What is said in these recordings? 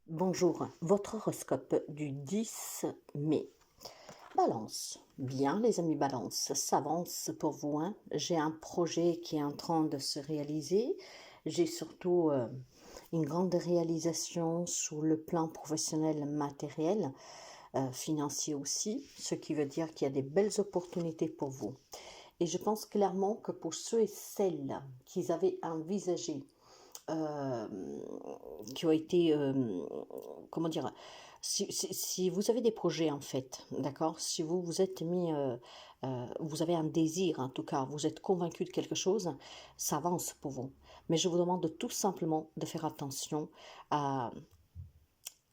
Bonjour, votre horoscope du 10 mai. Balance. Bien les amis Balance, ça avance pour vous, hein. J'ai un projet qui est en train de se réaliser. J'ai surtout une grande réalisation sur le plan professionnel matériel, financier aussi, ce qui veut dire qu'il y a des belles opportunités pour vous. Et je pense clairement que pour ceux et celles qui avaient envisagé euh, qui ont été, comment dire, si vous avez des projets en fait, d'accord, si vous vous êtes mis, vous avez un désir en tout cas, vous êtes convaincu de quelque chose, ça avance pour vous. Mais je vous demande tout simplement de faire attention à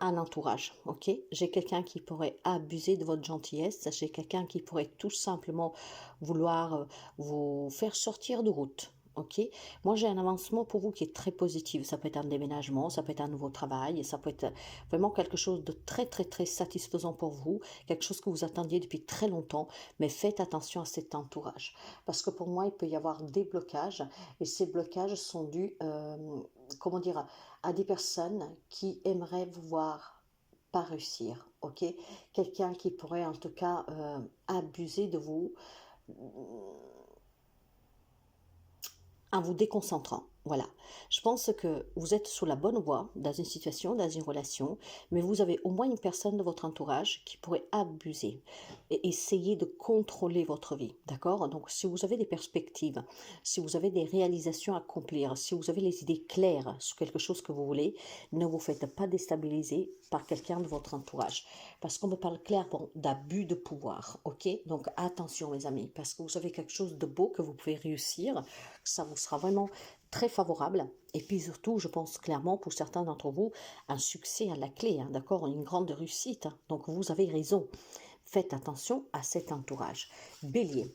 un entourage, ok? J'ai quelqu'un qui pourrait abuser de votre gentillesse, j'ai quelqu'un qui pourrait tout simplement vouloir vous faire sortir de route, ok? Moi, j'ai un avancement pour vous qui est très positif. Ça peut être un déménagement, ça peut être un nouveau travail, ça peut être vraiment quelque chose de très, très, très satisfaisant pour vous, quelque chose que vous attendiez depuis très longtemps, mais faites attention à cet entourage. Parce que pour moi, il peut y avoir des blocages, et ces blocages sont dus, comment dire, à des personnes qui aimeraient vous voir pas réussir, ok? Quelqu'un qui pourrait en tout cas abuser de vous en vous déconcentrant. Voilà. Je pense que vous êtes sur la bonne voie dans une situation, dans une relation, mais vous avez au moins une personne de votre entourage qui pourrait abuser et essayer de contrôler votre vie. D'accord? Donc, si vous avez des perspectives, si vous avez des réalisations à accomplir, si vous avez les idées claires sur quelque chose que vous voulez, ne vous faites pas déstabiliser par quelqu'un de votre entourage. Parce qu'on me parle clairement d'abus de pouvoir. Ok? Donc, attention, mes amis, parce que vous avez quelque chose de beau que vous pouvez réussir. Ça vous sera vraiment très favorable. Et puis surtout, je pense clairement pour certains d'entre vous, un succès à la clé, hein, d'accord, une grande réussite. Hein. Donc vous avez raison. Faites attention à cet entourage. Bélier.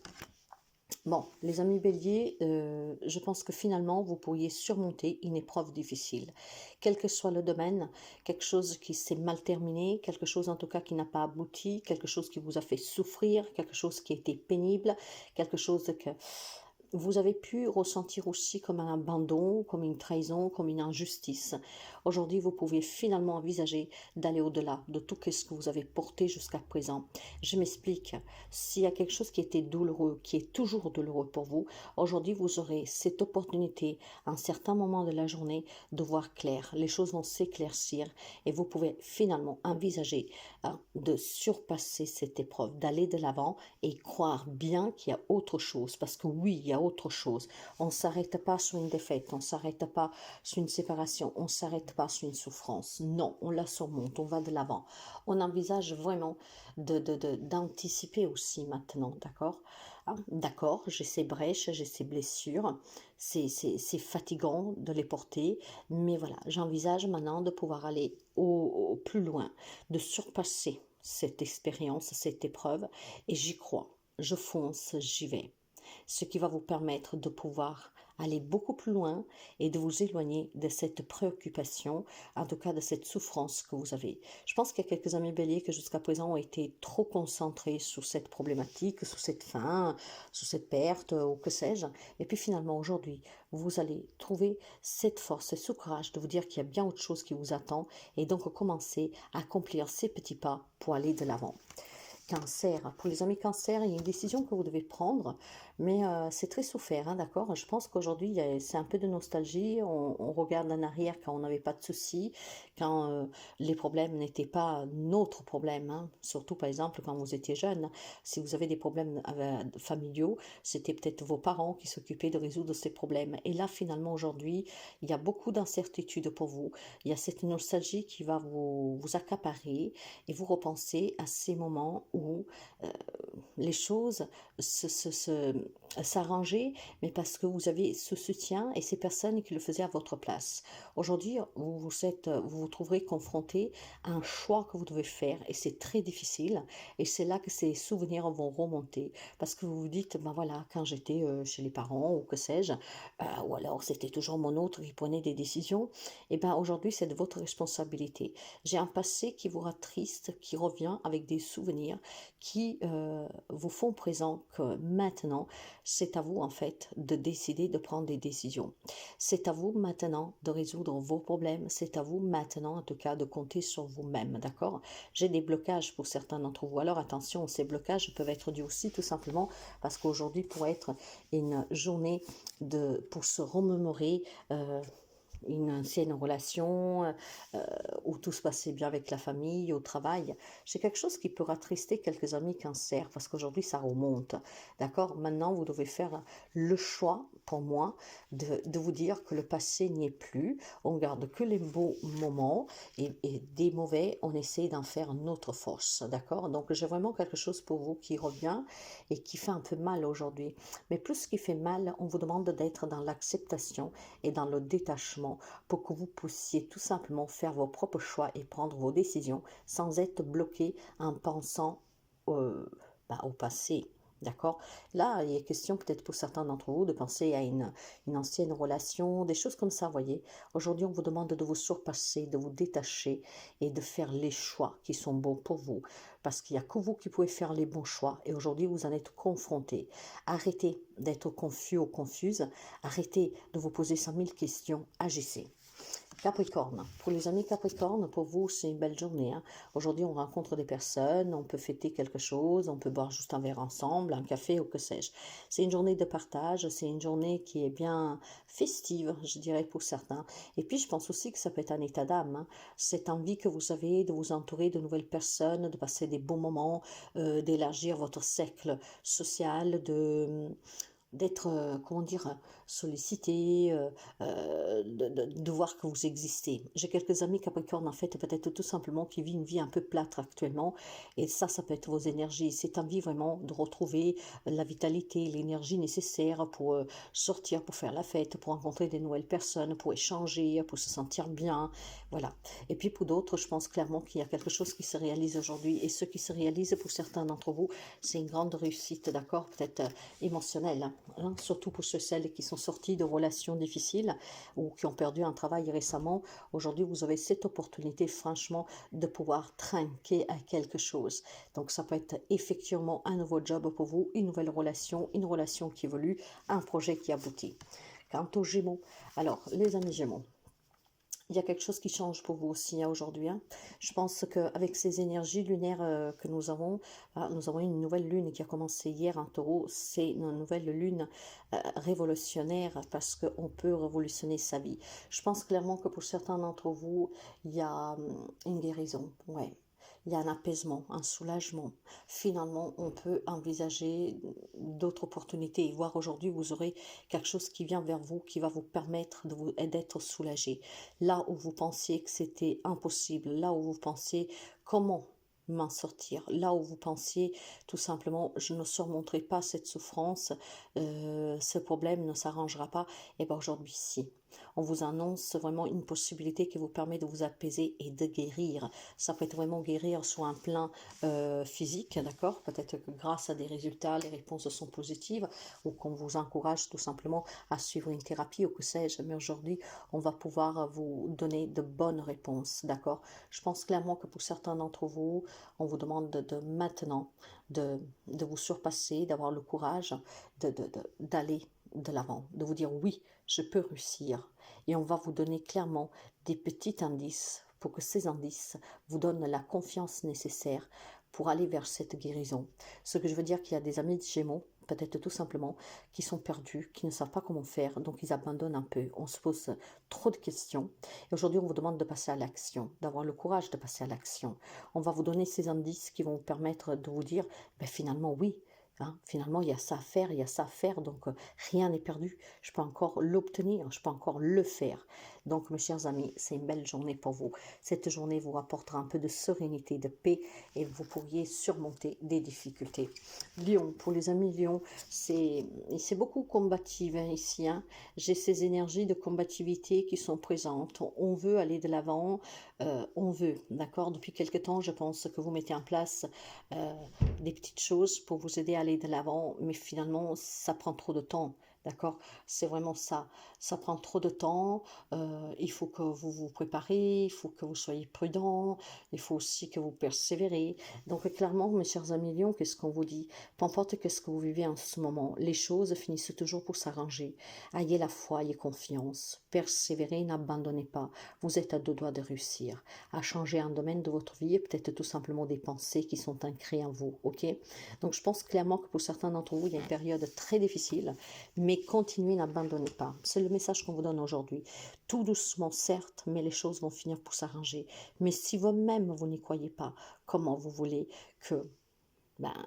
Bon, les amis béliers, je pense que finalement, vous pourriez surmonter une épreuve difficile. Quel que soit le domaine, quelque chose qui s'est mal terminé, quelque chose en tout cas qui n'a pas abouti, quelque chose qui vous a fait souffrir, quelque chose qui a été pénible, quelque chose que vous avez pu ressentir aussi comme un abandon, comme une trahison, comme une injustice. Aujourd'hui, vous pouvez finalement envisager d'aller au-delà de tout ce que vous avez porté jusqu'à présent. Je m'explique. S'il y a quelque chose qui était douloureux, qui est toujours douloureux pour vous, aujourd'hui, vous aurez cette opportunité, à un certain moment de la journée, de voir clair. Les choses vont s'éclaircir et vous pouvez finalement envisager de surpasser cette épreuve, d'aller de l'avant et croire bien qu'il y a autre chose. Parce que oui, il y a autre chose. On ne s'arrête pas sur une défaite, on ne s'arrête pas sur une séparation, on ne s'arrête pas sur une souffrance. Non, on la surmonte, on va de l'avant. On envisage vraiment d'anticiper aussi maintenant, d'accord? D'accord, j'ai ces brèches, j'ai ces blessures, c'est fatigant de les porter, mais voilà, j'envisage maintenant de pouvoir aller au plus loin, de surpasser cette expérience, cette épreuve, et j'y crois, je fonce, j'y vais. Ce qui va vous permettre de pouvoir aller beaucoup plus loin et de vous éloigner de cette préoccupation, en tout cas de cette souffrance que vous avez. Je pense qu'il y a quelques amis béliers qui jusqu'à présent ont été trop concentrés sur cette problématique, sur cette fin, sur cette perte ou que sais-je. Et puis finalement aujourd'hui, vous allez trouver cette force et ce courage de vous dire qu'il y a bien autre chose qui vous attend et donc commencer à accomplir ces petits pas pour aller de l'avant. Cancer. Pour les amis cancer, il y a une décision que vous devez prendre, mais c'est très souffert, hein, d'accord? Je pense qu'aujourd'hui, c'est un peu de nostalgie. On regarde en arrière quand on n'avait pas de soucis, quand les problèmes n'étaient pas notre problème, hein. Surtout, par exemple, quand vous étiez jeune. Si vous avez des problèmes familiaux, c'était peut-être vos parents qui s'occupaient de résoudre ces problèmes. Et là, finalement, aujourd'hui, il y a beaucoup d'incertitudes pour vous. Il y a cette nostalgie qui va vous accaparer et vous repensez à ces moments où les choses s'arrangeaient, mais parce que vous avez ce soutien et ces personnes qui le faisaient à votre place. Aujourd'hui, vous vous trouverez confronté à un choix que vous devez faire et c'est très difficile. Et c'est là que ces souvenirs vont remonter parce que vous vous dites, ben voilà, quand j'étais chez les parents ou que sais-je, ou alors c'était toujours mon autre qui prenait des décisions. Et ben aujourd'hui, c'est de votre responsabilité. J'ai un passé qui vous rend triste, qui revient avec des souvenirs qui vous font présent que maintenant, c'est à vous en fait de décider de prendre des décisions. C'est à vous maintenant de résoudre vos problèmes. C'est à vous maintenant, en tout cas, de compter sur vous-même, d'accord? J'ai des blocages pour certains d'entre vous. Alors attention, ces blocages peuvent être dus aussi tout simplement parce qu'aujourd'hui pourrait être une journée pour se remémorer une ancienne relation où tout se passait bien avec la famille, au travail. C'est quelque chose qui peut rattrister quelques amis cancer parce qu'aujourd'hui ça remonte. D'accord? Maintenant vous devez faire le choix pour moi de vous dire que le passé n'y est plus. On garde que les beaux moments et des mauvais, on essaie d'en faire notre force. D'accord? Donc j'ai vraiment quelque chose pour vous qui revient et qui fait un peu mal aujourd'hui. Mais plus ce qui fait mal, on vous demande d'être dans l'acceptation et dans le détachement pour que vous puissiez tout simplement faire vos propres choix et prendre vos décisions sans être bloqué en pensant au passé. D'accord? Là, il est question peut-être pour certains d'entre vous de penser à une ancienne relation, des choses comme ça, voyez. Aujourd'hui, on vous demande de vous surpasser, de vous détacher et de faire les choix qui sont bons pour vous. Parce qu'il n'y a que vous qui pouvez faire les bons choix. Et aujourd'hui, vous en êtes confrontés. Arrêtez d'être confus ou confuse. Arrêtez de vous poser 100 000 questions. Agissez. Capricorne. Pour les amis Capricorne, pour vous, c'est une belle journée. Hein. Aujourd'hui, on rencontre des personnes, on peut fêter quelque chose, on peut boire juste un verre ensemble, un café ou que sais-je. C'est une journée de partage, c'est une journée qui est bien festive, je dirais, pour certains. Et puis, je pense aussi que ça peut être un état d'âme. Hein. Cette envie que vous avez de vous entourer de nouvelles personnes, de passer des bons moments, d'élargir votre cercle social, d'être, comment dire, sollicité, de voir que vous existez. J'ai quelques amis Capricorne, en fait, peut-être tout simplement qui vivent une vie un peu plâtre actuellement, et ça peut être vos énergies. C'est envie vraiment de retrouver la vitalité, l'énergie nécessaire pour sortir, pour faire la fête, pour rencontrer des nouvelles personnes, pour échanger, pour se sentir bien, voilà. Et puis pour d'autres, je pense clairement qu'il y a quelque chose qui se réalise aujourd'hui, et ce qui se réalise pour certains d'entre vous, c'est une grande réussite, d'accord, peut-être émotionnelle, hein, surtout pour celles qui sont sorties de relations difficiles ou qui ont perdu un travail récemment. Aujourd'hui, vous avez cette opportunité, franchement, de pouvoir trinquer à quelque chose. Donc, ça peut être effectivement un nouveau job pour vous, une nouvelle relation, une relation qui évolue, un projet qui aboutit. Quant aux Gémeaux, alors, les amis Gémeaux, il y a quelque chose qui change pour vous aussi hein, aujourd'hui. Hein. Je pense qu'avec ces énergies lunaires que nous avons une nouvelle lune qui a commencé hier en taureau. C'est une nouvelle lune révolutionnaire parce qu'on peut révolutionner sa vie. Je pense clairement que pour certains d'entre vous, il y a une guérison. Ouais. Il y a un apaisement, un soulagement. Finalement, on peut envisager d'autres opportunités et voir aujourd'hui, vous aurez quelque chose qui vient vers vous, qui va vous permettre d'être soulagé. Là où vous pensiez que c'était impossible, là où vous pensiez comment m'en sortir, là où vous pensiez tout simplement je ne surmonterai pas cette souffrance, ce problème ne s'arrangera pas, et bien aujourd'hui si. On vous annonce vraiment une possibilité qui vous permet de vous apaiser et de guérir. Ça peut être vraiment guérir sur un plan physique, d'accord? Peut-être que grâce à des résultats, les réponses sont positives ou qu'on vous encourage tout simplement à suivre une thérapie ou que sais-je. Mais aujourd'hui, on va pouvoir vous donner de bonnes réponses, d'accord? Je pense clairement que pour certains d'entre vous, on vous demande de maintenant de vous surpasser, d'avoir le courage d'aller de l'avant, de vous dire oui, je peux réussir. Et on va vous donner clairement des petits indices pour que ces indices vous donnent la confiance nécessaire pour aller vers cette guérison. Ce que je veux dire qu'il y a des amis de Gémeaux, peut-être tout simplement, qui sont perdus, qui ne savent pas comment faire, donc ils abandonnent un peu. On se pose trop de questions. Et aujourd'hui, on vous demande de passer à l'action, d'avoir le courage de passer à l'action. On va vous donner ces indices qui vont vous permettre de vous dire, ben, finalement, oui, hein, finalement, il y a ça à faire, il y a ça à faire, donc rien n'est perdu. Je peux encore l'obtenir, je peux encore le faire. Donc, mes chers amis, c'est une belle journée pour vous. Cette journée vous apportera un peu de sérénité, de paix, et vous pourriez surmonter des difficultés. Lion, pour les amis Lion, c'est beaucoup combative hein, ici. Hein. J'ai ces énergies de combativité qui sont présentes. On veut aller de l'avant, on veut, d'accord. Depuis quelque temps, je pense que vous mettez en place des petites choses pour vous aider à aller de l'avant, mais finalement, ça prend trop de temps. D'accord? C'est vraiment ça. Ça prend trop de temps, il faut que vous vous préparez, il faut que vous soyez prudent, il faut aussi que vous persévérez. Donc clairement, mes chers amis Lions, qu'est-ce qu'on vous dit? Peu importe qu'est-ce que vous vivez en ce moment, les choses finissent toujours pour s'arranger. Ayez la foi, ayez confiance, persévérez, n'abandonnez pas. Vous êtes à deux doigts de réussir, à changer un domaine de votre vie et peut-être tout simplement des pensées qui sont ancrées en vous, ok? Donc je pense clairement que pour certains d'entre vous, il y a une période très difficile, mais continuez, n'abandonnez pas. C'est le message qu'on vous donne aujourd'hui. Tout doucement, certes, mais les choses vont finir pour s'arranger. Mais si vous-même, vous n'y croyez pas, comment vous voulez que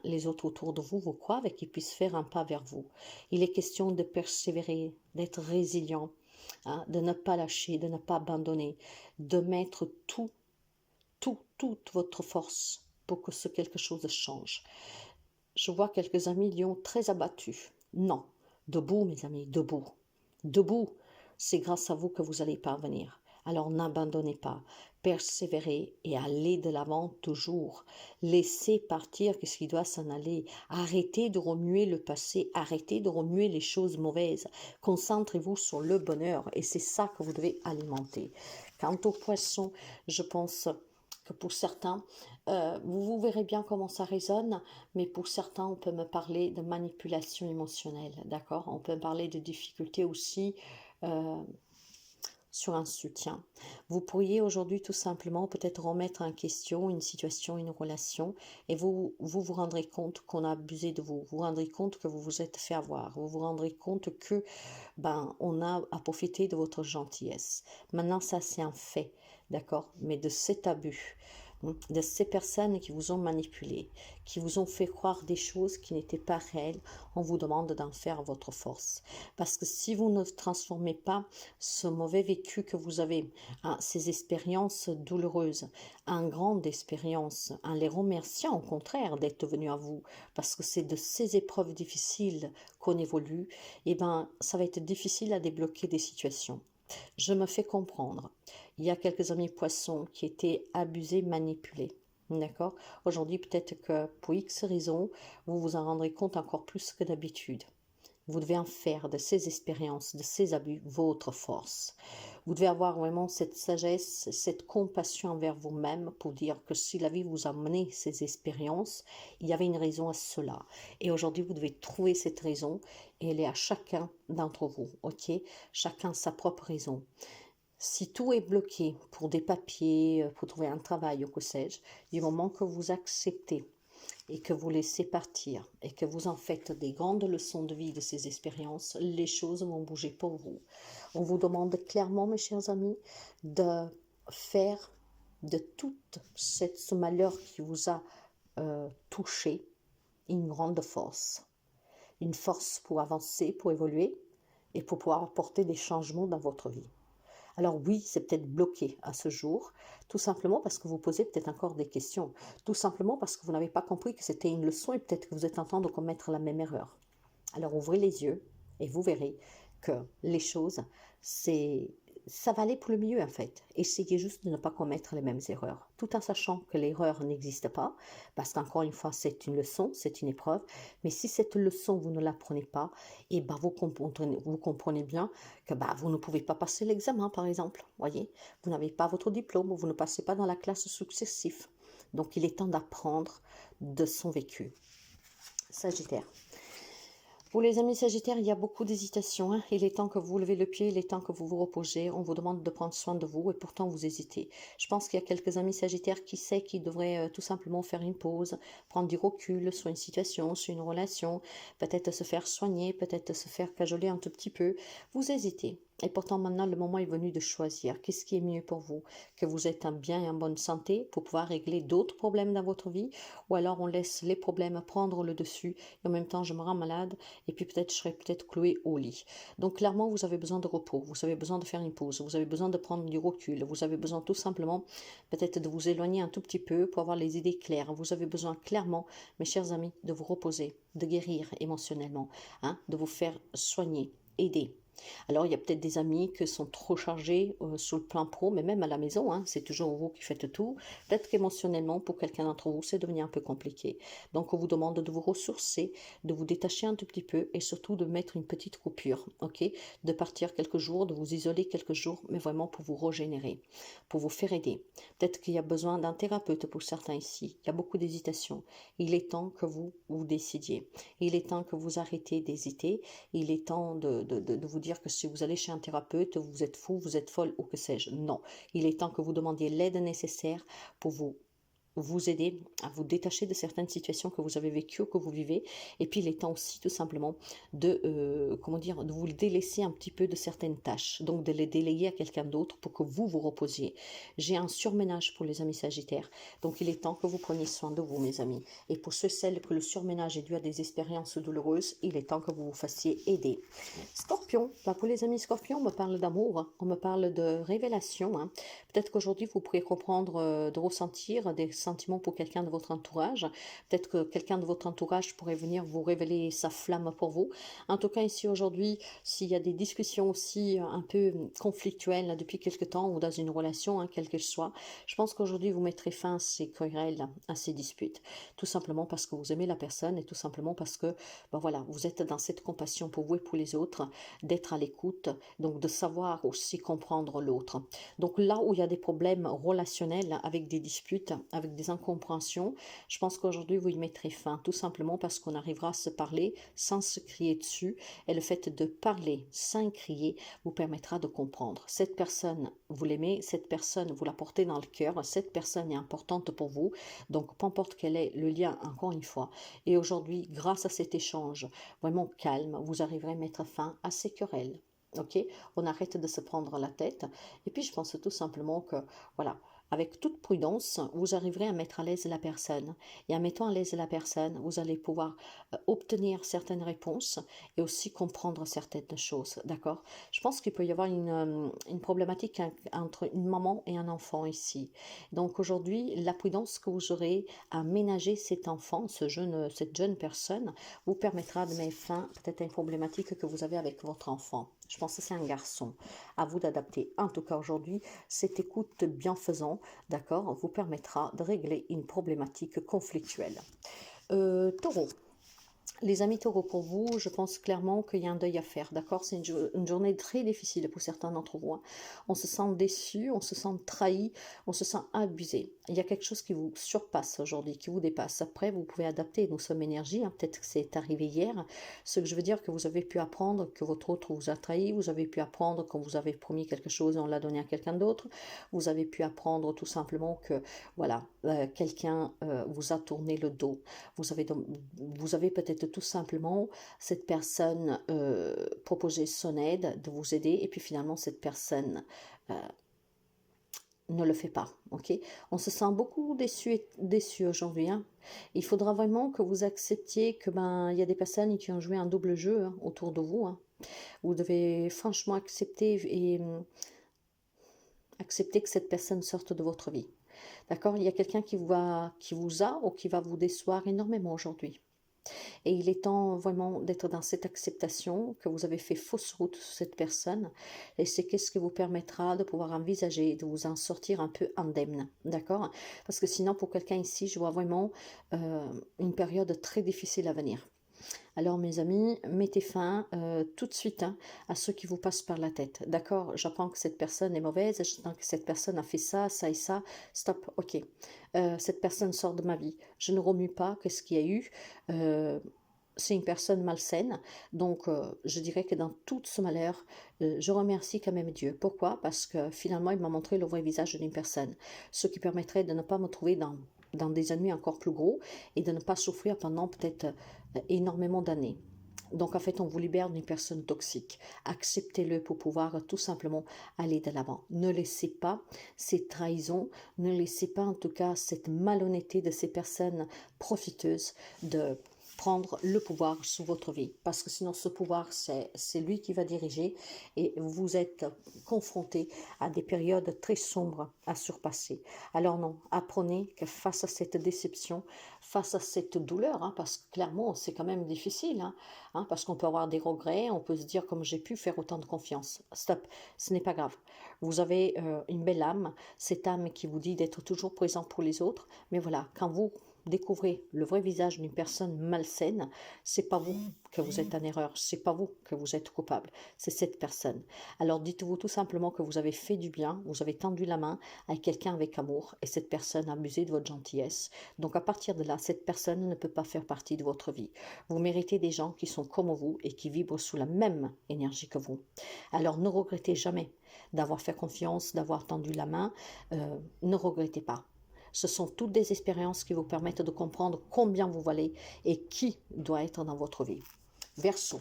les autres autour de vous vous croient et qu'ils puissent faire un pas vers vous? Il est question de persévérer, d'être résilient, hein, de ne pas lâcher, de ne pas abandonner, de mettre toute votre force pour que ce quelque chose change. Je vois quelques amis Lions très abattus. Non, debout mes amis, debout. Debout, c'est grâce à vous que vous allez parvenir. Alors n'abandonnez pas, persévérez et allez de l'avant toujours. Laissez partir ce qui doit s'en aller. Arrêtez de remuer le passé, arrêtez de remuer les choses mauvaises. Concentrez-vous sur le bonheur et c'est ça que vous devez alimenter. Quant aux poissons, je pense que pour certains, vous verrez bien comment ça résonne, mais pour certains, on peut me parler de manipulation émotionnelle, d'accord? On peut me parler de difficultés aussi euh, sur un soutien. Vous pourriez aujourd'hui tout simplement peut-être remettre en question une situation, une relation, et vous rendrez compte qu'on a abusé de vous. Vous vous rendrez compte que vous vous êtes fait avoir. Vous vous rendrez compte que on a à profiter de votre gentillesse. Maintenant, ça c'est un fait, d'accord? Mais de cet abus, de ces personnes qui vous ont manipulé, qui vous ont fait croire des choses qui n'étaient pas réelles, on vous demande d'en faire votre force. Parce que si vous ne transformez pas ce mauvais vécu que vous avez, hein, ces expériences douloureuses, en grande expérience, en les remerciant au contraire d'être venu à vous, parce que c'est de ces épreuves difficiles qu'on évolue, et ça va être difficile à débloquer des situations. Je me fais comprendre. Il y a quelques amis poissons qui étaient abusés, manipulés. D'accord? Aujourd'hui, peut-être que pour X raisons, vous vous en rendrez compte encore plus que d'habitude. Vous devez en faire de ces expériences, de ces abus, votre force. Vous devez avoir vraiment cette sagesse, cette compassion envers vous-même pour dire que si la vie vous a mené ces expériences, il y avait une raison à cela. Et aujourd'hui, vous devez trouver cette raison et elle est à chacun d'entre vous, ok? Chacun sa propre raison. Si tout est bloqué pour des papiers, pour trouver un travail ou que sais-je, du moment que vous acceptez et que vous laissez partir et que vous en faites des grandes leçons de vie de ces expériences, les choses vont bouger pour vous. On vous demande clairement, mes chers amis, de faire de tout ce malheur qui vous a touché une grande force. Une force pour avancer, pour évoluer et pour pouvoir apporter des changements dans votre vie. Alors oui, c'est peut-être bloqué à ce jour, tout simplement parce que vous posez peut-être encore des questions, tout simplement parce que vous n'avez pas compris que c'était une leçon et peut-être que vous êtes en train de commettre la même erreur. Alors ouvrez les yeux et vous verrez que les choses, ça va aller pour le mieux en fait. Essayez juste de ne pas commettre les mêmes erreurs, tout en sachant que l'erreur n'existe pas, parce qu'encore une fois, c'est une leçon, c'est une épreuve. Mais si cette leçon, vous ne l'apprenez pas, et vous comprenez bien que vous ne pouvez pas passer l'examen, par exemple. Voyez, vous n'avez pas votre diplôme, vous ne passez pas dans la classe successive. Donc, il est temps d'apprendre de son vécu. Sagittaire. Pour les amis Sagittaires, il y a beaucoup d'hésitation. Hein. Il est temps que vous levez le pied, il est temps que vous vous reposez. On vous demande de prendre soin de vous et pourtant vous hésitez. Je pense qu'il y a quelques amis Sagittaires qui savent qu'ils devraient tout simplement faire une pause, prendre du recul sur une situation, sur une relation, peut-être se faire soigner, peut-être se faire cajoler un tout petit peu. Vous hésitez. Et pourtant, maintenant, le moment est venu de choisir. Qu'est-ce qui est mieux pour vous? Que vous êtes en bien et en bonne santé pour pouvoir régler d'autres problèmes dans votre vie? Ou alors on laisse les problèmes prendre le dessus et en même temps, je me rends malade et puis peut-être je serai peut-être clouée au lit. Donc clairement, vous avez besoin de repos, vous avez besoin de faire une pause, vous avez besoin de prendre du recul, vous avez besoin tout simplement peut-être de vous éloigner un tout petit peu pour avoir les idées claires. Vous avez besoin clairement, mes chers amis, de vous reposer, de guérir émotionnellement, hein, de vous faire soigner, aider. Alors, il y a peut-être des amis qui sont trop chargés sur le plan pro, mais même à la maison, hein, c'est toujours vous qui faites tout. Peut-être qu'émotionnellement, pour quelqu'un d'entre vous, c'est devenu un peu compliqué. Donc, on vous demande de vous ressourcer, de vous détacher un tout petit peu et surtout de mettre une petite coupure, ok? De partir quelques jours, de vous isoler quelques jours, mais vraiment pour vous régénérer, pour vous faire aider. Peut-être qu'il y a besoin d'un thérapeute pour certains ici. Il y a beaucoup d'hésitation. Il est temps que vous vous décidiez. Il est temps que vous arrêtez d'hésiter. Il est temps de vous dire que si vous allez chez un thérapeute, vous êtes fou, vous êtes folle ou que sais-je. Non, il est temps que vous demandiez l'aide nécessaire pour vous aider à vous détacher de certaines situations que vous avez vécues ou que vous vivez. Et puis il est temps aussi tout simplement comment dire, de vous délaisser un petit peu de certaines tâches, donc de les déléguer à quelqu'un d'autre pour que vous vous reposiez. J'ai un surménage pour les amis sagittaires, donc il est temps que vous preniez soin de vous, mes amis. Et pour ceux celles que le surménage est dû à des expériences douloureuses, il est temps que vous vous fassiez aider. Scorpion, bah pour les amis scorpions, on me parle d'amour, hein, on me parle de révélation, hein. Peut-être qu'aujourd'hui vous pourrez comprendre, de ressentir des sentiments pour quelqu'un de votre entourage. Peut-être que quelqu'un de votre entourage pourrait venir vous révéler sa flamme pour vous. En tout cas, ici aujourd'hui, s'il y a des discussions aussi un peu conflictuelles là, depuis quelque temps ou dans une relation, hein, quelle qu'elle soit, je pense qu'aujourd'hui vous mettrez fin à ces querelles, à ces disputes. Tout simplement parce que vous aimez la personne et tout simplement parce que ben voilà, vous êtes dans cette compassion pour vous et pour les autres, d'être à l'écoute, donc de savoir aussi comprendre l'autre. Donc là où il y a des problèmes relationnels avec des disputes, avec des incompréhensions, je pense qu'aujourd'hui vous y mettrez fin, tout simplement parce qu'on arrivera à se parler sans se crier dessus, et le fait de parler sans crier vous permettra de comprendre. Cette personne, vous l'aimez, cette personne, vous la portez dans le cœur, cette personne est importante pour vous, donc peu importe quel est le lien, encore une fois, et aujourd'hui, grâce à cet échange vraiment calme, vous arriverez à mettre fin à ces querelles. Ok, on arrête de se prendre la tête. Et puis, je pense tout simplement que, voilà, avec toute prudence, vous arriverez à mettre à l'aise la personne. Et en mettant à l'aise la personne, vous allez pouvoir obtenir certaines réponses et aussi comprendre certaines choses. D'accord? Je pense qu'il peut y avoir une problématique entre une maman et un enfant ici. Donc aujourd'hui, la prudence que vous aurez à ménager cet enfant, cette jeune personne, vous permettra de mettre fin peut-être à une problématique que vous avez avec votre enfant. Je pense que c'est un garçon. À vous d'adapter. En tout cas, aujourd'hui, cette écoute bienfaisante, d'accord, vous permettra de régler une problématique conflictuelle. Taureau. Les amis taureaux, pour vous, je pense clairement qu'il y a un deuil à faire, d'accord? C'est une journée très difficile pour certains d'entre vous, hein. On se sent déçu, on se sent trahi, on se sent abusé. Il y a quelque chose qui vous surpasse aujourd'hui, qui vous dépasse. Après, vous pouvez adapter, nous sommes énergie, hein. Peut-être que c'est arrivé hier. Ce que je veux dire, que vous avez pu apprendre que votre autre vous a trahi, vous avez pu apprendre quand vous avez promis quelque chose et on l'a donné à quelqu'un d'autre. Vous avez pu apprendre tout simplement que, voilà, quelqu'un vous a tourné le dos. Vous avez peut-être tout simplement cette personne proposer son aide, de vous aider, et puis finalement cette personne ne le fait pas. Ok, on se sent beaucoup déçu aujourd'hui, hein. Il faudra vraiment que vous acceptiez que il y a des personnes qui ont joué un double jeu, hein, autour de vous, hein. Vous devez franchement accepter que cette personne sorte de votre vie. D'accord? Il y a quelqu'un qui vous a ou qui va vous décevoir énormément aujourd'hui. Et il est temps vraiment d'être dans cette acceptation que vous avez fait fausse route sur cette personne. Et c'est qu'est-ce qui vous permettra de pouvoir envisager, de vous en sortir un peu indemne. D'accord? Parce que sinon, pour quelqu'un ici, je vois vraiment une période très difficile à venir. Alors mes amis, mettez fin tout de suite, hein, à ceux qui vous passent par la tête. D'accord, j'apprends que cette personne est mauvaise, j'apprends que cette personne a fait ça, ça et ça. Stop, ok. Cette personne sort de ma vie. Je ne remue pas qu'est-ce qu'il y a eu. C'est une personne malsaine. Donc je dirais que dans tout ce malheur, je remercie quand même Dieu. Pourquoi? Parce que finalement, il m'a montré le vrai visage d'une personne. Ce qui permettrait de ne pas me trouver dans des ennuis encore plus gros et de ne pas souffrir pendant peut-être énormément d'années. Donc en fait, on vous libère d'une personne toxique. Acceptez-le pour pouvoir tout simplement aller de l'avant. Ne laissez pas ces trahisons, ne laissez pas en tout cas cette malhonnêteté de ces personnes profiteuses prendre le pouvoir sous votre vie, parce que sinon ce pouvoir, c'est lui qui va diriger, et vous êtes confronté à des périodes très sombres à surpasser. Alors non, apprenez que face à cette déception, face à cette douleur, hein, parce que clairement c'est quand même difficile, parce qu'on peut avoir des regrets, on peut se dire comme j'ai pu faire autant de confiance. Stop, ce n'est pas grave. Vous avez une belle âme, cette âme qui vous dit d'être toujours présent pour les autres, mais voilà, quand vous découvrez le vrai visage d'une personne malsaine, c'est pas vous que vous êtes en erreur, c'est pas vous que vous êtes coupable, c'est cette personne. Alors dites-vous tout simplement que vous avez fait du bien, vous avez tendu la main à quelqu'un avec amour, et cette personne a abusé de votre gentillesse. Donc à partir de là, cette personne ne peut pas faire partie de votre vie. Vous méritez des gens qui sont comme vous et qui vibrent sous la même énergie que vous. Alors ne regrettez jamais d'avoir fait confiance, d'avoir tendu la main, ne regrettez pas. Ce sont toutes des expériences qui vous permettent de comprendre combien vous valez et qui doit être dans votre vie. Verseau.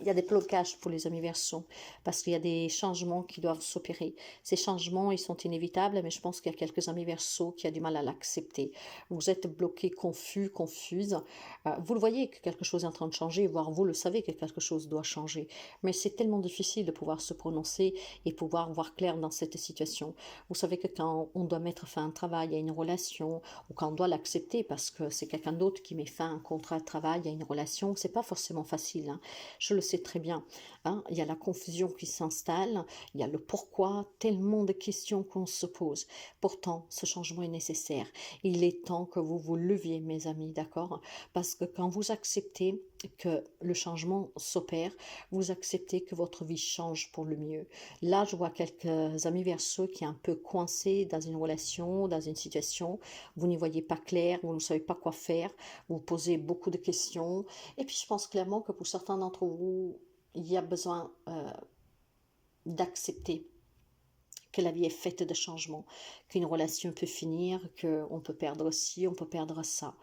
Il y a des blocages pour les amis Verseaux, parce qu'il y a des changements qui doivent s'opérer. Ces changements, ils sont inévitables, mais je pense qu'il y a quelques amis Verseaux qui ont du mal à l'accepter. Vous êtes bloqué, confus, confuse. Vous le voyez que quelque chose est en train de changer, voire vous le savez que quelque chose doit changer. Mais c'est tellement difficile de pouvoir se prononcer et pouvoir voir clair dans cette situation. Vous savez que quand on doit mettre fin à un travail, à une relation, ou quand on doit l'accepter parce que c'est quelqu'un d'autre qui met fin à un contrat de travail, à une relation, c'est pas forcément facile. Je le sais très bien. Il y a la confusion qui s'installe, il y a le pourquoi, tellement de questions qu'on se pose. Pourtant, ce changement est nécessaire. Il est temps que vous vous leviez, mes amis, d'accord? Parce que quand vous acceptez que le changement s'opère, vous acceptez que votre vie change pour le mieux. Là, je vois quelques amis Verseaux qui sont un peu coincés dans une relation, dans une situation, vous n'y voyez pas clair, vous ne savez pas quoi faire, vous posez beaucoup de questions, et puis je pense clairement que pour certains d'entre vous, il y a besoin d'accepter que la vie est faite de changements, qu'une relation peut finir, qu'on peut perdre ci, on peut perdre ça.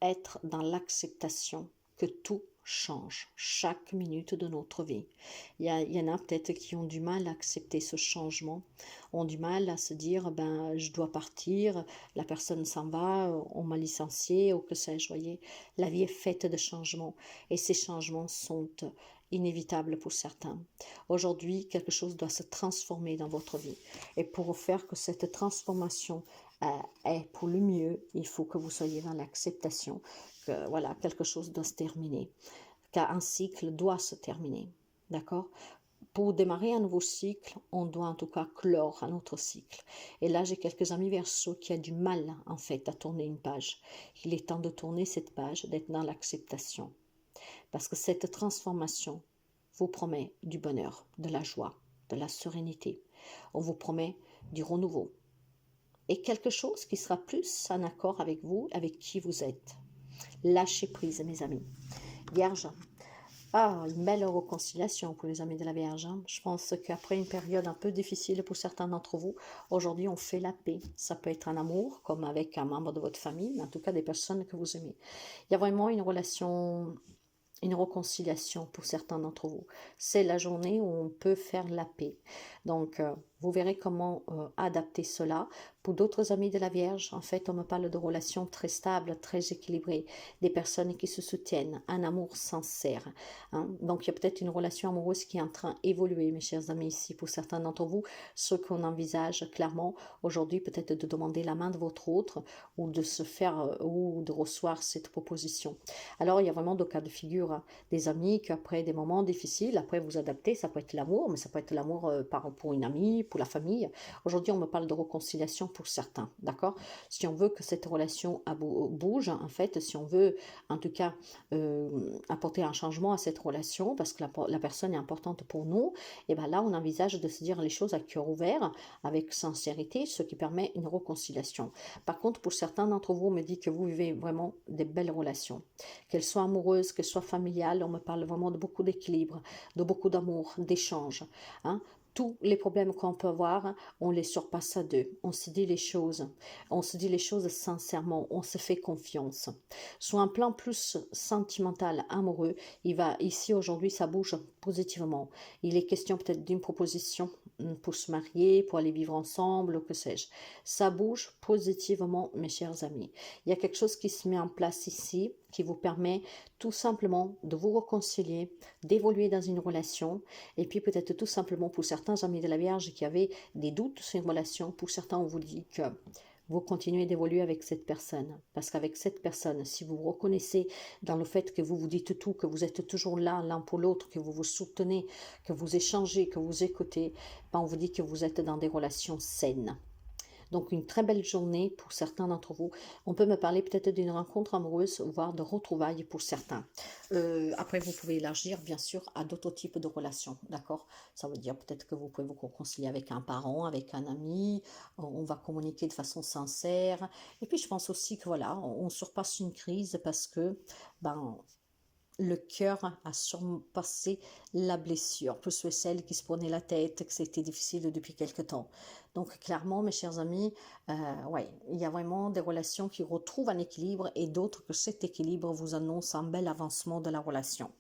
Être dans l'acceptation que tout change chaque minute de notre vie. Il y en a peut-être qui ont du mal à accepter ce changement, ont du mal à se dire ben je dois partir, la personne s'en va, on m'a licencié ou que sais-je, voyez. La vie est faite de changements et ces changements sont inévitables pour certains. Aujourd'hui, quelque chose doit se transformer dans votre vie et pour faire que cette transformation est pour le mieux, il faut que vous soyez dans l'acceptation que voilà, quelque chose doit se terminer, qu'un cycle doit se terminer, d'accord? Pour démarrer un nouveau cycle, on doit en tout cas clore un autre cycle. Et là, j'ai quelques amis Verseaux qui ont du mal en fait à tourner une page. Il est temps de tourner cette page, d'être dans l'acceptation. Parce que cette transformation vous promet du bonheur, de la joie, de la sérénité. On vous promet du renouveau. Et quelque chose qui sera plus en accord avec vous, avec qui vous êtes. Lâchez prise, mes amis. Vierge, une belle réconciliation pour les amis de la Vierge. Je pense qu'après une période un peu difficile pour certains d'entre vous, aujourd'hui on fait la paix. Ça peut être un amour, comme avec un membre de votre famille, mais en tout cas des personnes que vous aimez. Il y a vraiment une relation, une réconciliation pour certains d'entre vous. C'est la journée où on peut faire la paix. Donc, vous verrez comment adapter cela. Pour d'autres amis de la Vierge, en fait, on me parle de relations très stables, très équilibrées, des personnes qui se soutiennent, un amour sincère. Donc, il y a peut-être une relation amoureuse qui est en train d'évoluer, mes chers amis, ici, pour certains d'entre vous, ce qu'on envisage clairement aujourd'hui, peut-être de demander la main de votre autre, ou de se faire, ou de recevoir cette proposition. Alors, il y a vraiment deux cas de figure, des amis qui, après des moments difficiles, après vous adaptez, ça peut être l'amour, mais ça peut être l'amour pour une amie, pour la famille. Aujourd'hui, on me parle de réconciliation pour certains, d'accord? Si on veut que cette relation bouge, en fait, si on veut, en tout cas, apporter un changement à cette relation, parce que la personne est importante pour nous, et bien là, on envisage de se dire les choses à cœur ouvert, avec sincérité, ce qui permet une réconciliation. Par contre, pour certains d'entre vous, on me dit que vous vivez vraiment des belles relations, qu'elles soient amoureuses, qu'elles soient familiales, on me parle vraiment de beaucoup d'équilibre, de beaucoup d'amour, d'échange, tous les problèmes qu'on peut avoir, on les surpasse à deux. On se dit les choses. On se dit les choses sincèrement. On se fait confiance. Sur un plan plus sentimental, amoureux, il va ici aujourd'hui, ça bouge positivement. Il est question peut-être d'une proposition pour se marier, pour aller vivre ensemble, que sais-je. Ça bouge positivement, mes chers amis. Il y a quelque chose qui se met en place ici, qui vous permet tout simplement de vous réconcilier, d'évoluer dans une relation, et puis peut-être tout simplement pour certains amis de la Vierge qui avaient des doutes sur une relation, pour certains on vous dit que vous continuez d'évoluer avec cette personne. Parce qu'avec cette personne, si vous vous reconnaissez dans le fait que vous vous dites tout, que vous êtes toujours là l'un pour l'autre, que vous vous soutenez, que vous échangez, que vous écoutez, ben on vous dit que vous êtes dans des relations saines. Donc une très belle journée pour certains d'entre vous. On peut me parler peut-être d'une rencontre amoureuse, voire de retrouvailles pour certains. Après, vous pouvez élargir bien sûr à d'autres types de relations, d'accord? Ça veut dire peut-être que vous pouvez vous réconcilier avec un parent, avec un ami, on va communiquer de façon sincère. Et puis je pense aussi que voilà, on surpasse une crise parce que ben, le cœur a surpassé la blessure, pour ceux et celles qui se prenaient la tête, que c'était difficile depuis quelque temps. Donc clairement, mes chers amis, ouais, il y a vraiment des relations qui retrouvent un équilibre et d'autres que cet équilibre vous annonce un bel avancement de la relation.